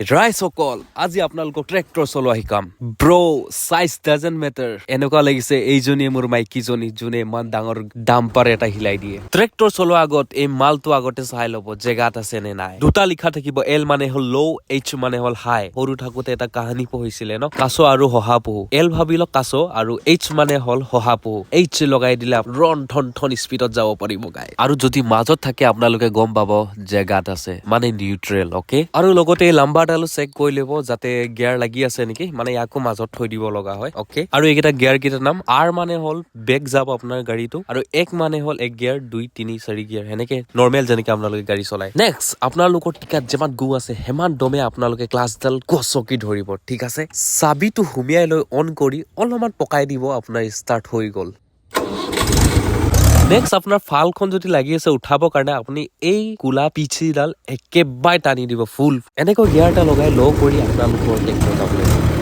ৰাইজ সকল আজি আপোনালোকক ট্ৰেক্টৰ চলোৱা শিকাম ব্ৰ সাইজ ডাজন্ট মেটাৰ এনেকুৱা লাগিছে এইজনী মোৰ মাইকীজনী যোনে ইমান ডাঙৰ ডাম্পাৰ এটা হিলাই দিয়ে ট্ৰেক্টৰ চলোৱা আগত এই মালটো আগতে চাই ল'ব জেগাত আছে নে নাই দুটা লিখা থাকিব এল মানে হল ল' এইচ মানে হল হাই সৰু থাকোতে এটা কাহিনী পঢ়িছিলে ন কাছ আৰু শহাপহু এল ভাবি লওক কাছ আৰু এইচ মানে হল শহাপহু এইচ লগাই দিলে ৰন ঠন ঠন স্পীডত যাব পাৰিব গাই আৰু যদি মাজত থাকে আপোনালোকে গম পাব জেগাত আছে মানে নিউট্ৰেল অকে আৰু লগতে লাম্বা ডালো চেক কৰি ল'ব যাতে গিয়াৰ লাগি আছে নেকি মানে ইয়াকো মাজত থৈ দিব লগা হয় অকে আৰু এইকেইটা গিয়াৰ কেইটাৰ নাম আৰ মানে হল বেক যাব আপোনাৰ গাড়ীটো আৰু এক মানে হল এক গিয়াৰ 2 3 4 গিয়াৰ হেনেকে নৰ্মেল যেনেকে আপোনালোকে গাড়ী চলাই নেক্সট আপোনালোকৰ টিকাত যিমান গু আছে হেমান দমে আপোনালোকে ক্লাছডাল গছকি ধৰিব ঠিক আছে চাবিটো হুমিয়াই লৈ অন কৰি অলপমান পকাই দিব আপোনাৰ ষ্টাৰ্ট হৈ গ'ল নেক্সট আপোনাৰ ফালখন যদি লাগি আছে উঠাবৰ কাৰণে আপুনি এই কুলা পিচিডাল একেবাৰে টানি দিব ফুল এনেকৈ গিয়াৰ এটা লগাই ল' কৰি আপোনালোকৰ ট্ৰেক্টৰ যাব লাগিব